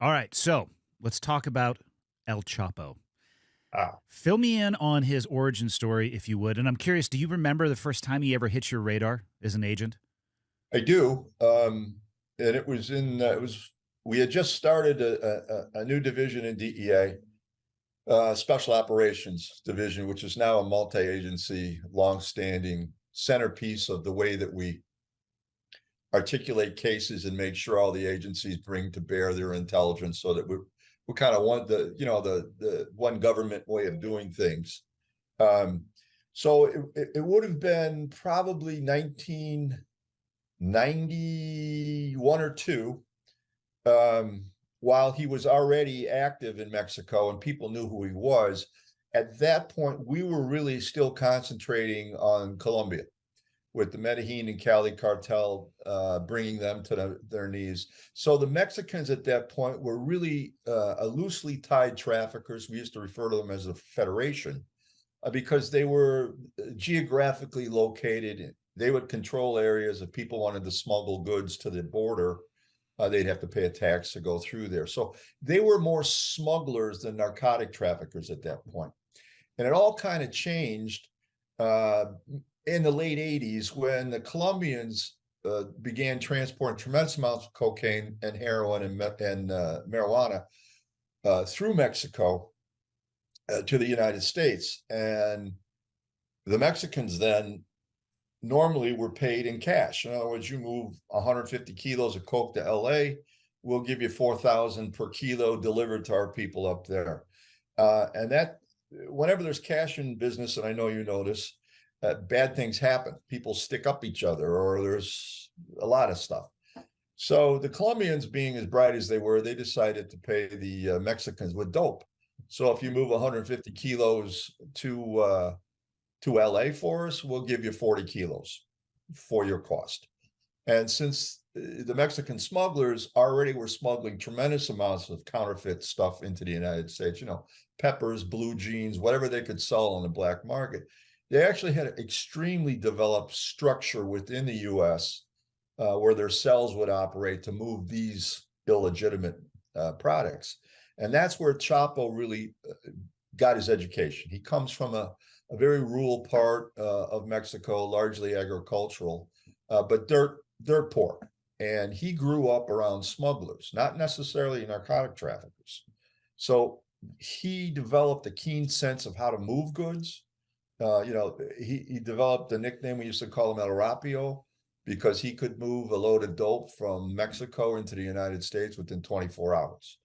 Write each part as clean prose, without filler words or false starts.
All right, so let's talk about El Chapo. Ah, Fill me in on his origin story, if you would. And I'm curious, do you remember the first time he ever hit your radar as an agent? I do. And we had just started a new division in DEA, Special Operations Division, which is now a multi-agency, long-standing centerpiece of the way that we articulate cases and make sure all the agencies bring to bear their intelligence so that we're kind of the one government way of doing things. Um, so it would have been probably 1991 or two, while he was already active in Mexico and people knew who he was. At that point, we were really still concentrating on Colombia with the Medellin and Cali cartel, bringing them to their knees. So the Mexicans at that point were really a loosely tied traffickers. We used to refer to them as a federation because they were geographically located. They would control areas. If people wanted to smuggle goods to the border, they'd have to pay a tax to go through there. So they were more smugglers than narcotic traffickers at that point. And it all kind of changed uh, in the late 80s when the Colombians began transporting tremendous amounts of cocaine and heroin and marijuana through Mexico to the United States. And the Mexicans then normally were paid in cash. In other words, you move 150 kilos of coke to LA, we'll give you 4,000 per kilo delivered to our people up there. And that, whenever there's cash in business, and I know you notice, bad things happen. People stick up each other, or there's a lot of stuff. So the Colombians, being as bright as they were, they decided to pay the Mexicans with dope. So if you move 150 kilos to LA for us, we'll give you 40 kilos for your cost. And since the Mexican smugglers already were smuggling tremendous amounts of counterfeit stuff into the United States, peppers, blue jeans, whatever they could sell on the black market, they actually had an extremely developed structure within the US where their cells would operate to move these illegitimate products. And that's where Chapo really got his education. He comes from a very rural part of Mexico, largely agricultural, but dirt poor. And he grew up around smugglers, not necessarily narcotic traffickers. So he developed a keen sense of how to move goods. He developed a nickname. We used to call him El Rapio because he could move a load of dope from Mexico into the United States within 24 hours.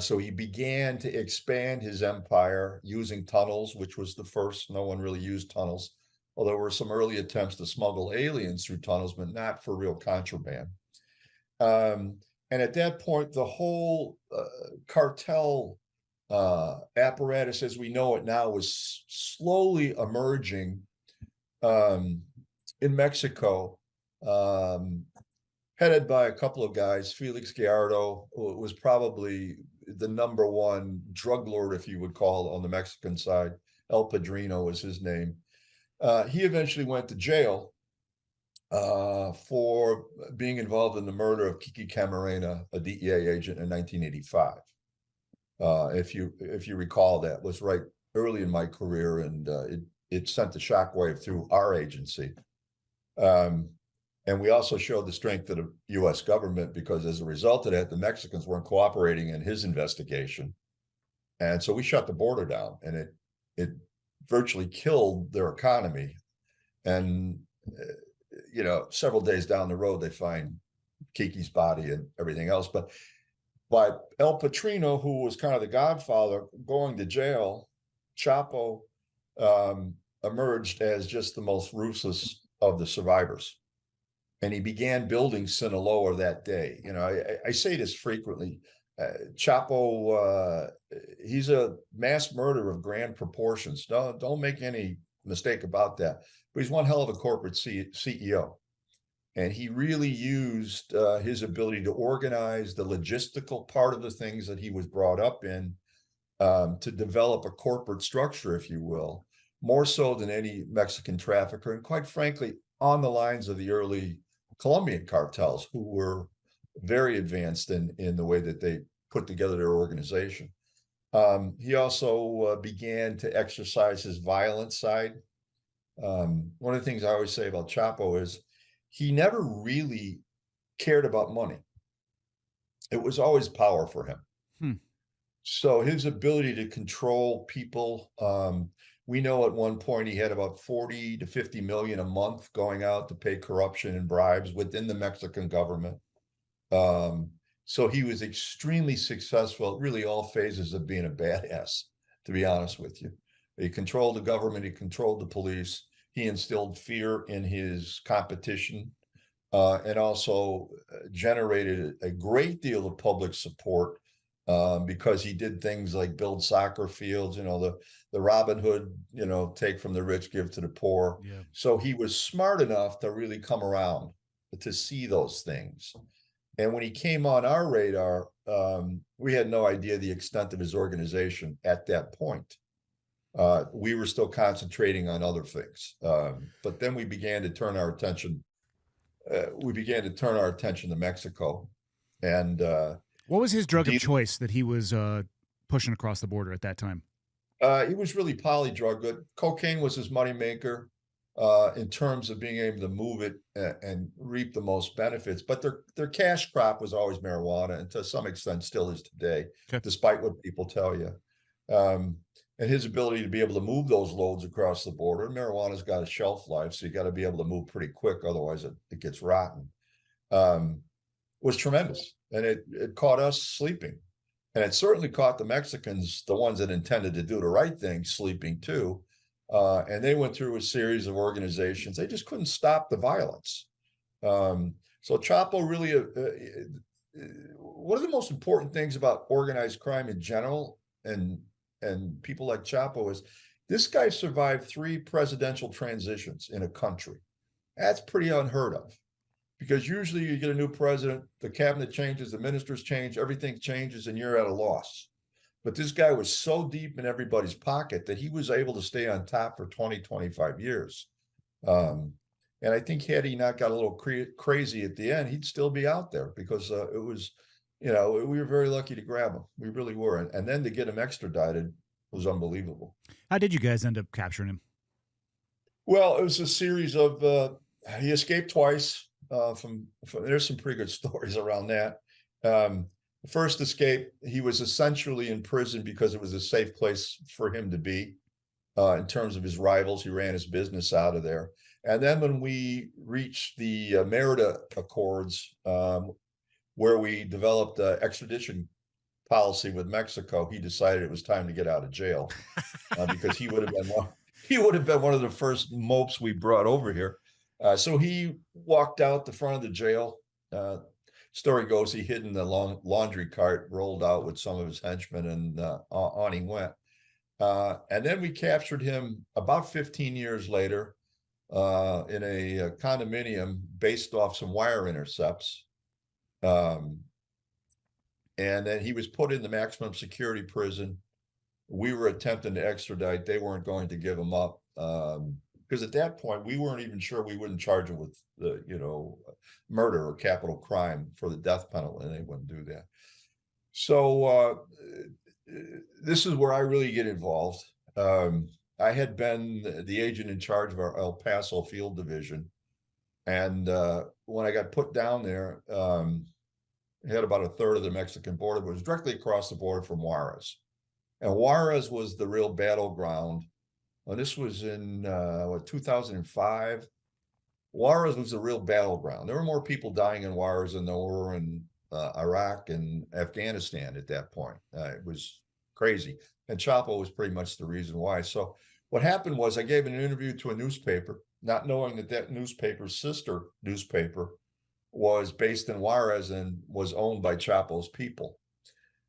So he began to expand his empire using tunnels, which was the first. No one really used tunnels, although there were some early attempts to smuggle aliens through tunnels, but not for real contraband. And at that point, the whole cartel apparatus as we know it now was slowly emerging in Mexico, headed by a couple of guys. Felix Gallardo was probably the number one drug lord, if you would call, on the Mexican side. El Padrino was his name. He eventually went to jail for being involved in the murder of Kiki Camarena, a DEA agent, in 1985. If you recall, that was right early in my career, and it sent the shockwave through our agency. And we also showed the strength of the U.S. government because as a result of that, the Mexicans weren't cooperating in his investigation. And so we shut the border down, and it virtually killed their economy. And, several days down the road, they find Kiki's body and everything else. But by El Patrino, who was kind of the godfather, going to jail, Chapo emerged as just the most ruthless of the survivors. And he began building Sinaloa that day. I say this frequently. Chapo, he's a mass murderer of grand proportions. Don't make any mistake about that. But he's one hell of a corporate CEO. And he really used his ability to organize the logistical part of the things that he was brought up in to develop a corporate structure, if you will, more so than any Mexican trafficker. And quite frankly, on the lines of the early Colombian cartels, who were very advanced in the way that they put together their organization. He also began to exercise his violent side. One of the things I always say about Chapo is he never really cared about money. It was always power for him. Hmm. So his ability to control people, we know at one point he had about 40 to 50 million a month going out to pay corruption and bribes within the Mexican government. So he was extremely successful at really all phases of being a badass, to be honest with you. He controlled the government, he controlled the police, he instilled fear in his competition, and also generated a great deal of public support because he did things like build soccer fields, the Robin Hood, take from the rich, give to the poor. Yeah. So he was smart enough to really come around to see those things. And when he came on our radar, we had no idea the extent of his organization at that point. We were still concentrating on other things. But then we began to turn our attention. To Mexico. And what was his drug of choice that he was pushing across the border at that time? He was really polydrug. But cocaine was his moneymaker in terms of being able to move it and reap the most benefits. But their cash crop was always marijuana, and to some extent still is today, despite what people tell you. And his ability to be able to move those loads across the border. Marijuana's got a shelf life, so you got to be able to move pretty quick, otherwise it gets rotten. Was tremendous, and it caught us sleeping, and it certainly caught the Mexicans, the ones that intended to do the right thing, sleeping too. And they went through a series of organizations. They just couldn't stop the violence. So Chapo really, one of the most important things about organized crime in general, and people like Chapo, is this guy survived 3 presidential transitions in a country. That's pretty unheard of, because usually you get a new president, the cabinet changes, the ministers change, everything changes, and you're at a loss. But this guy was so deep in everybody's pocket that he was able to stay on top for 20, 25 years. And I think had he not got a little crazy at the end, he'd still be out there, because it was, we were very lucky to grab him. We really were. And then to get him extradited was unbelievable. How did you guys end up capturing him? Well, it was a series of, he escaped twice from, there's some pretty good stories around that. The first escape, he was essentially in prison because it was a safe place for him to be in terms of his rivals. He ran his business out of there. And then when we reached the Merida Accords, where we developed an extradition policy with Mexico, he decided it was time to get out of jail because he would have been one of the first mopes we brought over here. So he walked out the front of the jail. Story goes he hid in the laundry cart, rolled out with some of his henchmen, and on he went. And then we captured him about 15 years later in a condominium based off some wire intercepts. And then he was put in the maximum security prison. We were attempting to extradite. They weren't going to give him up. Because at that point, we weren't even sure we wouldn't charge him with the, murder or capital crime for the death penalty, and they wouldn't do that. So this is where I really get involved. I had been the agent in charge of our El Paso field division. And when I got put down there, it had about a third of the Mexican border, but it was directly across the border from Juarez. And Juarez was the real battleground. Well, this was in 2005. Juarez was the real battleground. There were more people dying in Juarez than there were in Iraq and Afghanistan at that point. It was crazy. And Chapo was pretty much the reason why. So what happened was I gave an interview to a newspaper, not knowing that newspaper's sister newspaper was based in Juarez and was owned by Chapo's people.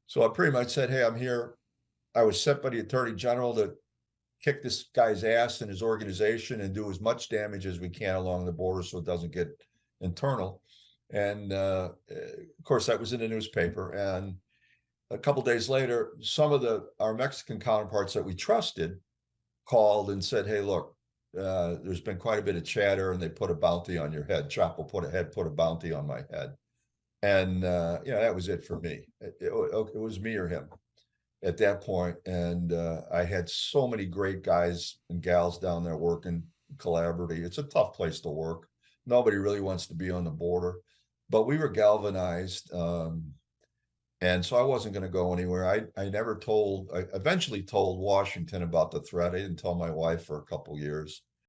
So I pretty much said, hey, I'm here. I was sent by the Attorney General to kick this guy's ass and his organization and do as much damage as we can along the border so it doesn't get internal. And of course, that was in the newspaper. And a couple of days later, some of our Mexican counterparts that we trusted called and said, hey, look, there's been quite a bit of chatter, and they put a bounty on your head. Chapo put a bounty on my head. And that was it for me. It was me or him at that point. And I had so many great guys and gals down there working collaboratively. It's a tough place to work. Nobody really wants to be on the border, but we were galvanized. And so I wasn't going to go anywhere. I eventually told Washington about the threat. I didn't tell my wife for a couple years.